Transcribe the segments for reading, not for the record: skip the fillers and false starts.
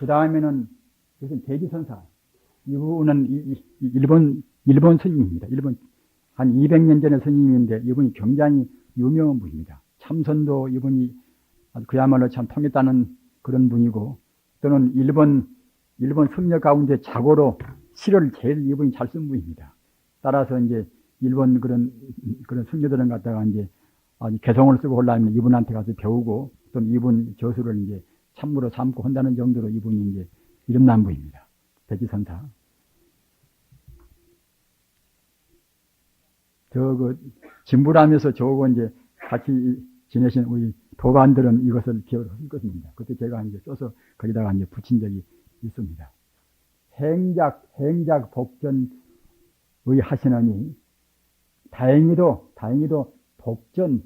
그 다음에는 무슨 대지선사. 이분은 일본 스님입니다. 일본 한 200년 전의 스님인데 이분이 굉장히 유명한 분입니다. 참선도 이분이 그야말로 참 통했다는 그런 분이고, 또는 일본 승려 가운데 자고로 시를 제일 이분이 잘 쓴 분입니다. 따라서 이제 일본 그런 승려들은 갖다가 이제 개성을 쓰고 올라오면 이분한테 가서 배우고, 또는 이분 저수를 이제 참고로 삼고 한다는 정도로 이분이 이제 이름난 분입니다. 대지선사. 진부라면서 저거 이제 같이 지내신 우리 도반들은 이것을 기억을 할 것입니다. 그때 제가 이제 써서 거기다가 이제 붙인 적이 있습니다. 행작 복전의 하시느니, 다행히도 복전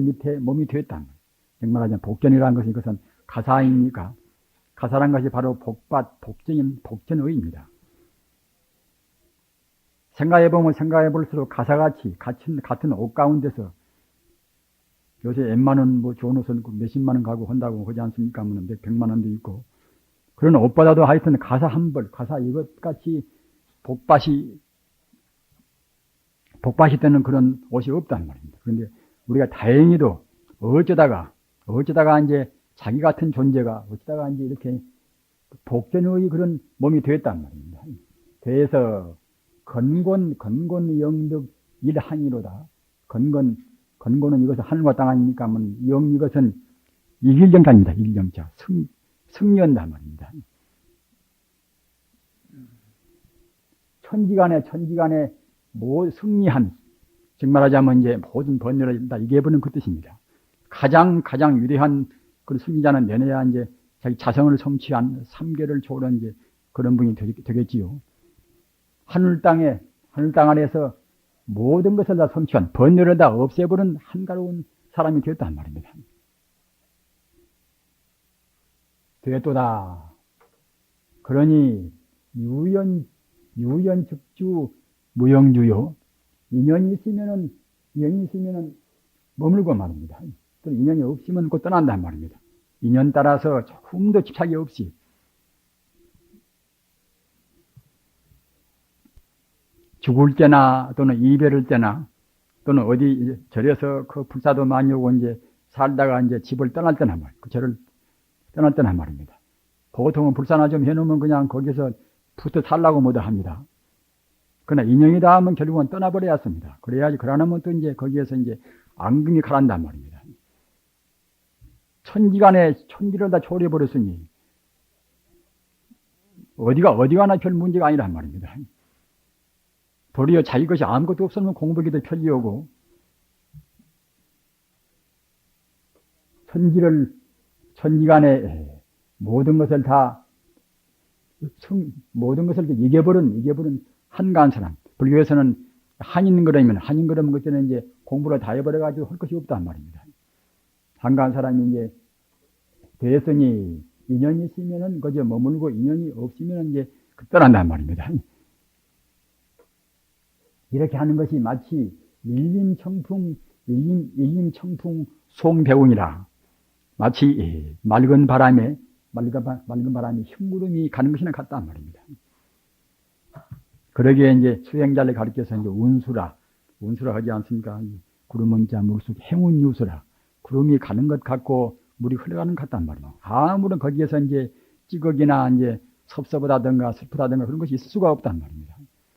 밑에 몸이 되었다. 정말하자면 복전이라는 것은 이것은 가사입니까? 가사란 것이 바로 복전의입니다. 생각해보면 생각해볼수록 가사같이 같은 옷 가운데서 요새 웬만한 좋은 옷은 몇십만 원 가고 한다고 하지 않습니까? 백만 원도 있고. 그런 옷보다도 하여튼 가사 한 벌, 가사 이것같이 복밭이 되는 그런 옷이 없단 말입니다. 그런데 우리가 다행히도 어쩌다가 이제 자기 같은 존재가 어쩌다가 이제 이렇게 복전의 그런 몸이 되었단 말입니다. 돼서 건곤 영득 일항이로다. 건곤은 이것은 하늘과 땅 아닙니까? 영 이것은 일정자입니다. 일정자. 승리한다 말입니다. 천지간에 승리한, 즉 말하자면 이제 모든 번뇌를 다 이겨버리는 그 뜻입니다. 가장 위대한 그런 승리자는 내내야 이제 자기 자성을 성취한 삼계를 초월한 이제 그런 분이 되겠지요. 하늘 땅 안에서 모든 것을 다 성취한, 번뇌를 다 없애버린 한가로운 사람이 되었단 말입니다. 되었도다. 그러니 유연즉주 무영주요. 인연이 있으면은 머물고 말입니다. 또 인연이 없으면 곧 떠난단 말입니다. 인연 따라서 조금도 집착이 없이 죽을 때나 또는 이별할 때나 또는 어디 절에서 그 불사도 많이 오고 이제 살다가 이제 집을 떠날 때나 그 절을 떠날 때나 말입니다. 보통은 불사나 좀 해놓으면 그냥 거기서 붙어 살라고 뭐도 합니다. 그러나 인연이 닿으면 결국은 떠나버려야 합니다. 그래야지, 그러면 또 이제 거기에서 이제 앙금이 가란단 말입니다. 천지를 다 초월해버렸으니 어디가나 별 문제가 아니란 말입니다. 도리어 자기 것이 아무것도 없으면 공부하기도 편리하고, 천지간에 모든 것을 이겨버린 한가한 사람. 불교에서는 한인그러면 그때는 이제 공부를 다 해버려가지고 할 것이 없단 말입니다. 한가한 사람이 이제 됐으니 인연이 있으면은 그저 머물고, 인연이 없으면 이제 떠난단 말입니다. 이렇게 하는 것이 마치 일림청풍 송배운이라, 마치 맑은 바람에 흰구름이 가는 것이나 같단 말입니다. 그러기에 이제 수행자를 가르쳐서 이제 운수라 하지 않습니까? 구름은 자 물속 행운유수라. 구름이 가는 것 같고 물이 흘러가는 것 같단 말이에요. 아무런 거기에서 이제 찌꺼기나 이제 섭섭하다든가 슬프다든가 그런 것이 있을 수가 없단 말입니다.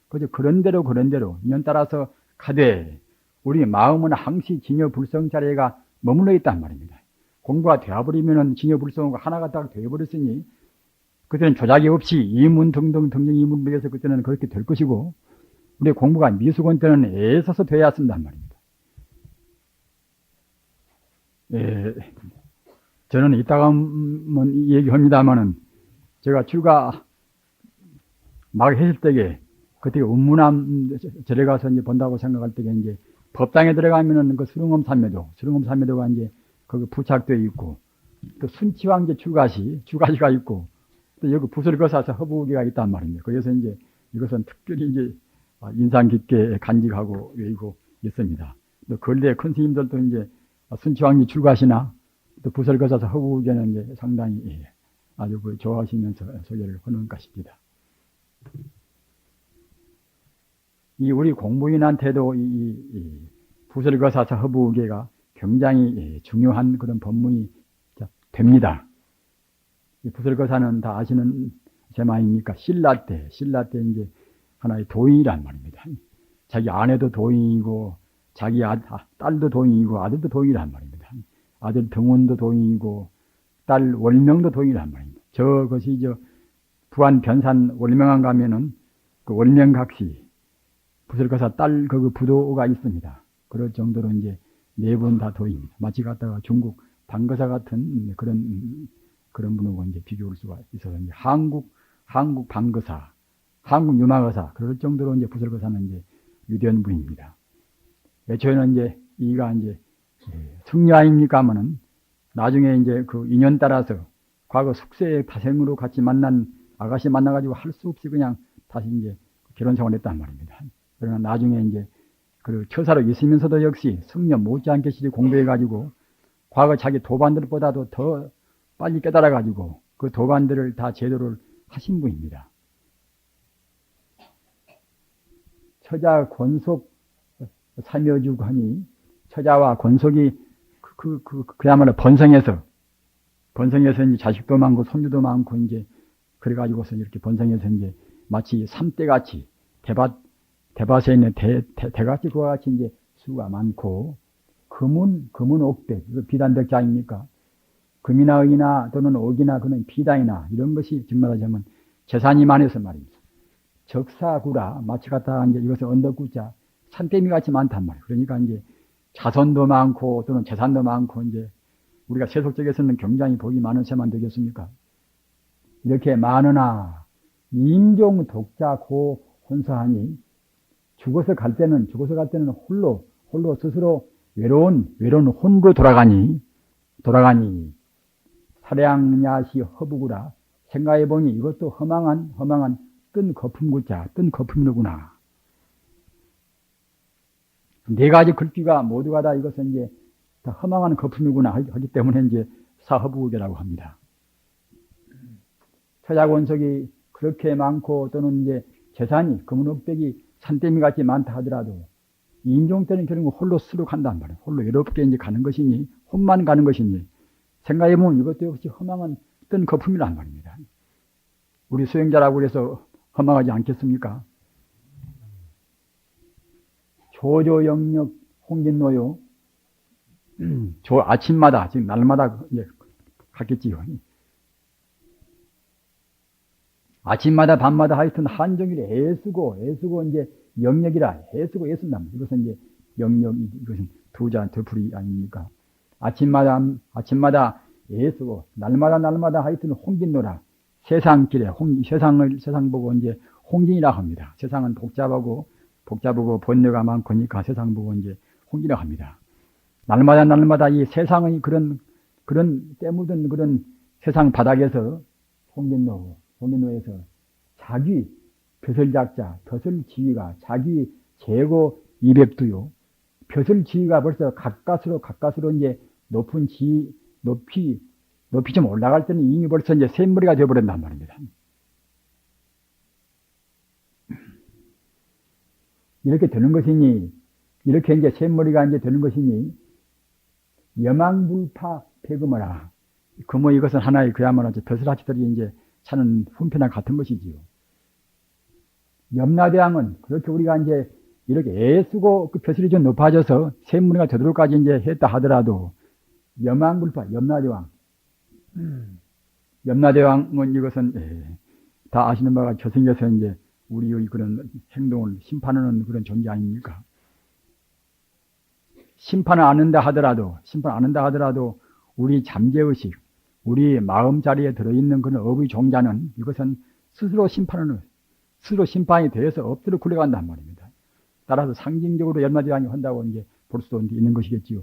그저 그런 대로 인연 따라서 가되 우리 마음은 항시 진여불성 자리가 머물러 있단 말입니다. 공부가 되어버리면은 진여불성하고 하나가 딱 되어버렸으니 그때는 조작이 없이 이문 등등 이문을 위해서 그때는 그렇게 될 것이고, 우리 공부가 미숙한 때는 애써서 돼야 쓴단 말입니다. 저는 이따가 얘기합니다만은 제가 출가 막 했을 때에 그때 운문암 절에 가서 이제 본다고 생각할 때에 이제 법당에 들어가면은 그 수릉엄삼매도가 이제 거기 부착되어 있고, 또 순치왕제 주가시가 있고, 또 여기 붓을 거사서 허부기가 있단 말입니다. 그래서 이제 이것은 특별히 이제 인상 깊게 간직하고 외우고 있습니다. 또 근래 큰 스님들도 이제 순치왕제 주가시나 또 붓을 거사서 허부기는 이제 상당히 아주 좋아하시면서 소개를 하는 것입니다. 이 우리 공부인한테도 이 부설거사서 허부우계가 굉장히 중요한 그런 법문이 됩니다. 이 부설거사는 다 아시는 제마이니까 신라 때 이제 하나의 도인이란 말입니다. 자기 아내도 도인이고 자기 딸도 도인이고 아들도 도인이란 말입니다. 아들 병원도 도인이고 딸 월명도 도인이란 말입니다. 저것이 부안 변산 월명안 가면은 그 월명각시 부설거사 딸 그 부도가 있습니다. 그럴 정도로 이제 네 분 다 도인입니다. 마치 갖다가 중국 방거사 같은 그런 분하고 이제 비교할 수가 있어서 이제 한국 방거사, 한국 유마거사 그럴 정도로 이제 부설거사는 이제 위대한 분입니다. 애초에는 이제 이가 이제 승려 아닙니까 하면은 나중에 이제 그 인연 따라서 과거 숙세의 타생으로 같이 만난 아가씨 만나가지고 할 수 없이 그냥 다시 이제 결혼 생활을 했단 말입니다. 그러나 나중에 이제 그 처사로 있으면서도 역시 승려 못지않게 시리 공부해가지고 과거 자기 도반들보다도 더 빨리 깨달아가지고 그 도반들을 다 제도를 하신 분입니다. 처자 권속 살며주고 하니 처자와 권속이 그야말로 번성해서 이제 자식도 많고 손주도 많고 이제 그래가지고서 이렇게 번성해서 이제 마치 삼대같이 대밭에 있는 대같이 그와 같이 이제 수가 많고 금은 옥백 이거 비단백자입니까? 금이나 은이나 또는 옥이나 그는 비단이나 이런 것이 정말하자면 재산이 많아서 말입니다. 적사구라 마치 갖다가 이제 이것을 언덕구자 산더미 같이 많단 말이에요. 그러니까 이제 자손도 많고 또는 재산도 많고 이제 우리가 세속적에서는 굉장히 복이 많은 세만 되겠습니까? 이렇게 많으나 인종 독자 고 혼사하니 죽어서 갈 때는 홀로 스스로 외로운 혼으로 돌아가니 사량야시 허부구라 생각해보니 이것도 허망한 뜬 거품구자 뜬 거품이로구나. 네 가지 글귀가 모두가 다 이것은 이제 다 허망한 거품이구나 하기 때문에 이제 사허부구계라고 합니다. 처자권속이 그렇게 많고 또는 이제 재산이 금은옥백이 산더미 같이 많다 하더라도 인종 때는 결국 홀로 스스로 간단 말이에요. 홀로 외롭게 이제 가는 것이니 혼만 가는 것이니 생각해보면 이것도 역시 허망한 뜬 거품이란 말입니다. 우리 수행자라고 그래서 허망하지 않겠습니까? 조조영역 홍진노요. 아침마다 지금 날마다 이제 갔겠지요. 아침마다 밤마다 하여튼 한정일에 애쓰고 이제 영역이라 애쓰고 애쓴다. 이것은 이제 이것은 두자 덮풀이 아닙니까? 아침마다 애쓰고 날마다 하여튼 홍진노라. 세상길에 세상 보고 이제 홍진이라 합니다. 세상은 복잡하고 번뇌가 많으니까 세상 보고 이제 홍진이라 합니다. 날마다 이 세상의 그런 때묻은 그런 세상 바닥에서 홍진노에서 자기 벼슬작자, 벼슬지위가 자기 재고 200두요. 벼슬지위가 벌써 가까스로 이제 높은 높이 좀 올라갈 때는 이미 벌써 이제 샘머리가 되어버린단 말입니다. 이렇게 되는 것이니, 이렇게 이제 샘머리가 이제 되는 것이니, 여망불파 폐금어라. 이것은 하나의 그야말로 벼슬아치들이 이제 차는 훈패나 같은 것이지요. 염라대왕은 그렇게 우리가 이제 이렇게 애쓰고 그 벼슬이 좀 높아져서 샘머리가 되도록까지 이제 했다 하더라도, 여망불파, 염라대왕은 이것은 다 아시는 바가 저승에서 이제 우리의 그런 행동을 심판하는 그런 존재 아닙니까? 심판을 안 한다 하더라도 우리 잠재의식, 우리 마음자리에 들어있는 그런 업의 종자는 이것은 스스로 심판이 되어서 엎드려 굴러간단 말입니다. 따라서 상징적으로 염라대왕이 한다고 이제 볼 수도 있는 것이겠지요.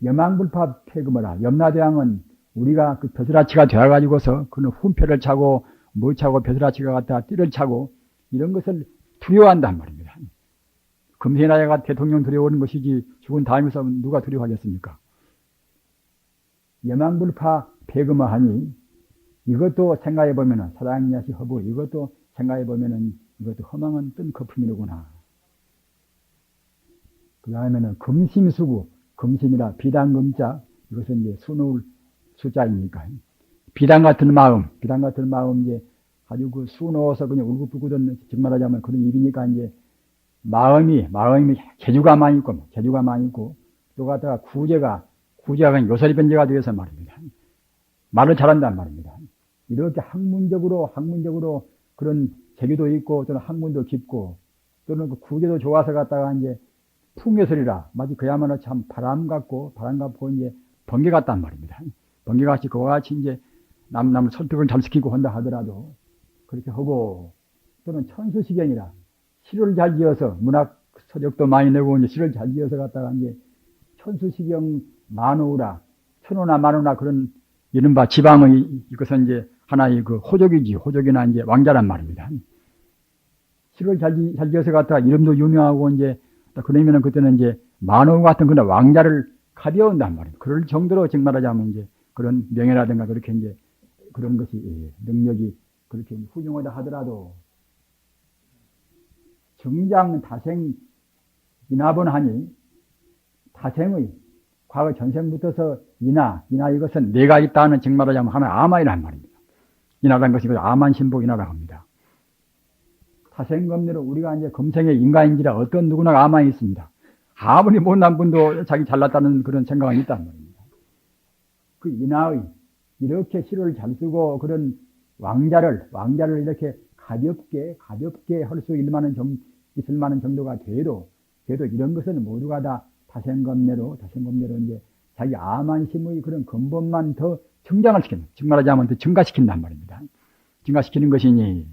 여망불파 폐금어라. 염라대왕은 우리가 그 벼슬아치가 되어가지고서 그는 훈패를 차고 벼슬아치가 갖다 띠를 차고 이런 것을 두려워한단 말입니다. 금세나야가 대통령 두려워하는 것이지 죽은 다음에서 누가 두려워하겠습니까? 여망불파 폐금어하니 이것도 생각해 보면은 사랑야시 허부 이것도 생각해 보면은 이것도 허망한 뜬 거품이로구나. 그 다음에는 금심수구, 금심이라 비단금자, 이것은 이제 수놓을 숫자이니까. 비단 같은 마음 이제 아주 그 수놓아서 그냥 울긋불긋한, 정말 하자면 그런 입이니까 이제 마음이 재주가 많이 있고, 또 갖다가 구제가 그냥 요소리 변제가 되어서 말입니다. 말을 잘한단 말입니다. 이렇게 학문적으로 그런 재주도 있고, 또는 학문도 깊고, 또는 그 구제도 좋아서 갖다가 이제 풍요설이라, 마치 그야말로 참 바람 같고 이제 번개 같단 말입니다. 번개같이 그와 같이 이제 남을 설득을 잘 시키고 한다 하더라도 그렇게 하고, 또는 천수시경이라, 시를 잘 지어서 문학 서적도 많이 내고 이제 시를 잘 지어서 갖다가 이제 천수시경 만우라, 천호나 만우나 그런 이른바 지방의 이것은 이제 하나의 그 호족이나 이제 왕자란 말입니다. 시를 잘 지어서 갖다가 이름도 유명하고 이제 그러면은 그때는 이제 만우 같은 그런 왕자를 가벼운단 말이에요. 그럴 정도로 정말 하자면 이제 그런 명예라든가 그렇게 이제 그런 것이 능력이 그렇게 훌륭하다 하더라도 정장 다생 인하본하니 다생의 과거 전생부터서 인하 이것은 내가 있다는 정말 하자면 하나의 아만이란 말입니다. 인하라는 것이 아만신복 인하라고 합니다. 다생검내로 우리가 이제 금생의 인간인지라 어떤 누구나 아만이 있습니다. 아무리 못난 분도 자기 잘났다는 그런 생각은 있단 말입니다. 그 인하의 이렇게 시를 잘 쓰고 그런 왕자를 이렇게 가볍게 할 수 있을 만한 정도가 돼도 이런 것은 모두가 다 다생검내로 이제 자기 아만심의 그런 근본만 더 증장을 시키는, 정말하자면 더 증가시킨단 말입니다. 증가시키는 것이니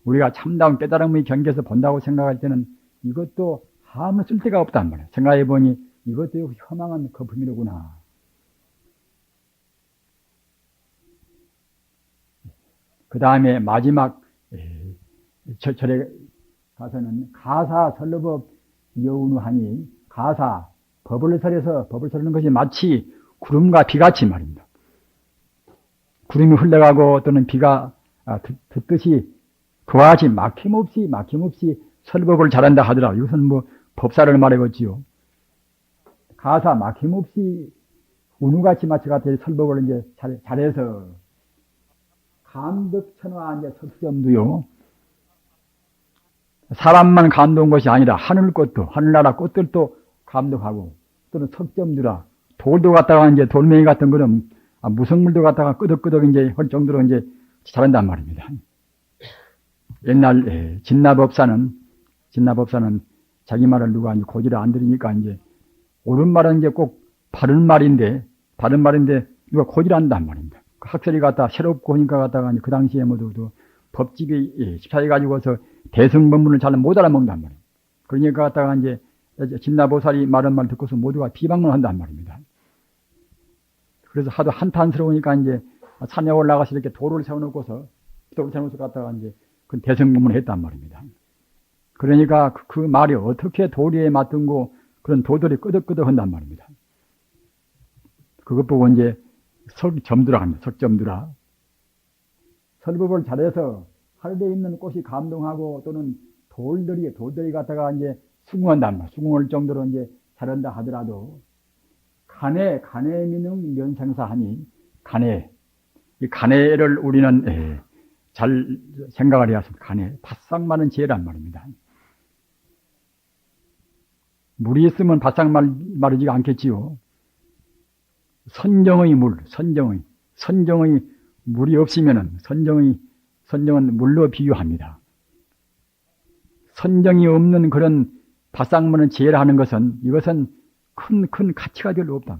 우리가 참다운 깨달음의 경계에서 본다고 생각할 때는 이것도 아무 쓸데가 없단 말이에요. 생각해 보니 이것도 허망한 거품이로구나. 그 다음에 마지막 절에 가서는 가사 설법업 여운하니, 가사 법을 설하는 것이 마치 구름과 비같이 말입니다. 구름이 흘러가고 또는 비가 듣듯이 그와 같이 막힘없이 설법을 잘한다 하더라도 이것은 뭐 법사를 말해봤지요. 가사 막힘없이 운우같이 마치 같이 설법을 이제 잘해서 감덕천화 이제 석점도요. 사람만 감동한 것이 아니라 하늘나라 꽃들도 감동하고, 또는 석점두라 돌도 갖다가 이제 돌멩이 같은 거는 무성물도 갖다가 끄덕끄덕 이제 할 정도로 이제 잘한단 말입니다. 옛날 진나법사는 자기 말을 누가 이제 고지를 안 들으니까 이제 옳은 말은 이제 꼭 바른 말인데 누가 고지를 안 한단 말입니다. 그 학설이 갖다 새롭고 하니까 갖다가 이제 그 당시에 모두 법집이 집사해 가지고서 대승법문을 잘 못 알아먹는단 말이에요. 그러니까 갖다가 이제 진나보살이 말한 말 듣고서 모두가 비방을 한단 말입니다. 그래서 하도 한탄스러우니까 이제 산에 올라가서 이렇게 돌을 세워놓고서 갖다가 이제 그 대승법문을 했단 말입니다. 그러니까 그 말이 어떻게 도리에 맞든고 그런 도들이 끄덕끄덕 한단 말입니다. 그것 보고 이제 석점두라 합니다. 석점두라. 설법을 잘해서 하늘에 있는 꽃이 감동하고, 또는 돌들이 갖다가 이제 수긍한단 말이에요. 수긍할 정도로 이제 잘한다 하더라도 간해 미능 면생사하니, 이 간해를 우리는 잘 생각을 해야 합니다. 간해 바싹 마른 지혜란 말입니다. 물이 있으면 바싹 마르지가 않겠지요. 선정의 물이 없으면은 선정은 물로 비유합니다. 선정이 없는 그런 바싹 마른 지혜를 하는 것은 이것은 큰 가치가 별로 없다.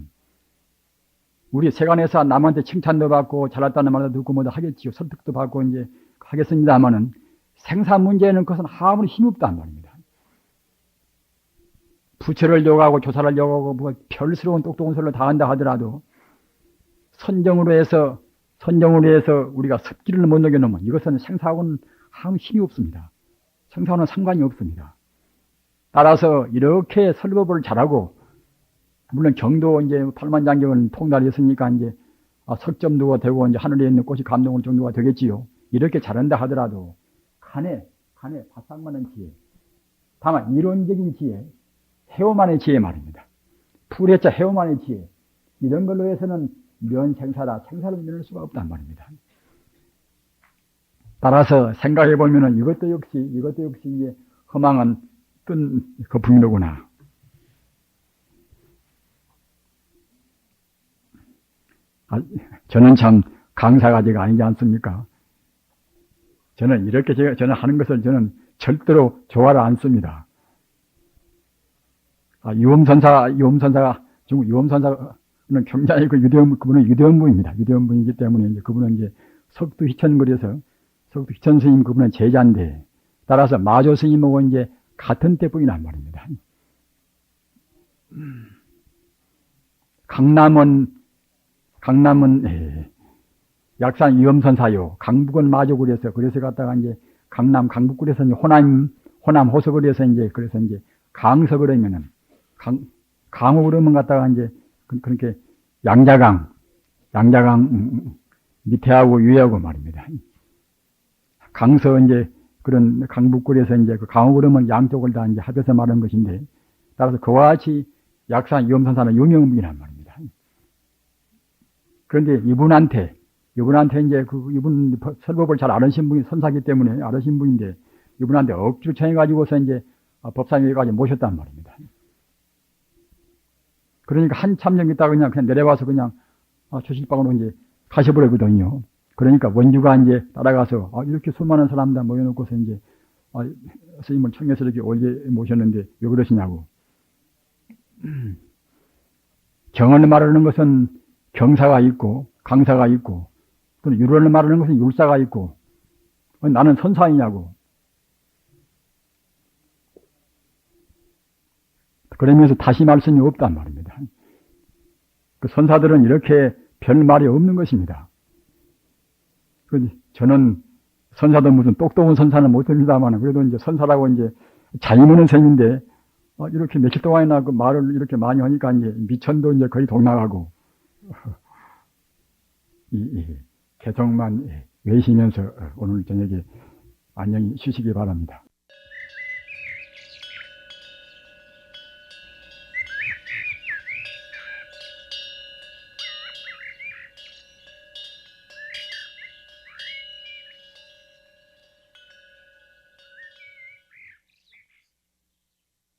우리 세간에서 남한테 칭찬도 받고 잘났다는 말도 듣고 뭐도 하겠지요. 설득도 받고 이제 하겠습니다만은 생사 문제는 그것은 아무리 힘없단 말입니다. 부처를 욕하고 조사를 욕하고 뭐 별스러운 똑똑한 소리를 다 한다 하더라도 선정으로 해서 우리가 습기를 못 녹여놓으면 이것은 생사하고는 아무 힘이 없습니다. 생사하고는 상관이 없습니다. 따라서 이렇게 설법을 잘하고, 물론 경도 이제 팔만장경을 통달했으니까 이제 석점도가 되고 이제 하늘에 있는 꽃이 감동할 정도가 되겠지요. 이렇게 잘한다 하더라도 간에 바싹 맞는 지혜, 다만 이론적인 지혜, 해오만의 지혜 말입니다. 풀에자 해오만의 지혜, 이런 걸로 해서는 면생사라 생사를 면할 수가 없단 말입니다. 따라서 생각해 보면은 이것도 역시 이제 허망한 뜬 거품이로구나. 저는 참 강사가지가 아니지 않습니까? 저는 이렇게 저는 하는 것을 저는 절대로 좋아를 않습니다. 유엄선사가 중국 유엄선사는 굉장히 그분은 유대원부입니다. 유대원부이기 때문에 이제 그분은 이제 석두희천거리에서 석두희천 스님 그분은 제자인데, 따라서 마조 스님하고 이제 같은 때뿐이란 말입니다. 강남은 약산 유엄선사요. 강북은 마조구리에서 그래서 갔다가 이제 강북구리에서 이제 호남 호서거리에서 이제 그래서 이제 강서거리면은 강호그러면 갔다가 이제 그렇게 양자강 밑에하고 위에하고 말입니다. 강서 이제 그런 강북구리에서 이제 그 강호그러면 양쪽을 다 이제 합해서 말하는 것인데, 따라서 그와 같이 약산 유엄선사는 유명무이란 말입니다. 그런데 이분한테 이제 이분 설법을 잘 아는 분이 선사기 때문에 아는 분인데, 이분한테 억지로 청해가지고서 이제 법상에까지 모셨단 말입니다. 그러니까 한참 정 있다가 그냥 내려와서 그냥 조실방으로 이제 가셔버리거든요. 그러니까 원주가 이제 따라가서 이렇게 수많은 사람들 모여놓고서 이제 스님을 청해서 이렇게 올게 모셨는데 왜 그러시냐고. 경을 말하는 것은 경사가 있고 강사가 있고, 또는 율을 말하는 것은 율사가 있고, 나는 선사이냐고. 그러면서 다시 말씀이 없단 말입니다. 그 선사들은 이렇게 별 말이 없는 것입니다. 저는 선사도 무슨 똑똑한 선사는 못합니다만, 그래도 이제 선사라고 이제 자임하는 셈인데, 이렇게 며칠 동안이나 그 말을 이렇게 많이 하니까 이제 미천도 이제 거의 동나가고, 개성만 외시면서 오늘 저녁에 안녕히 쉬시기 바랍니다.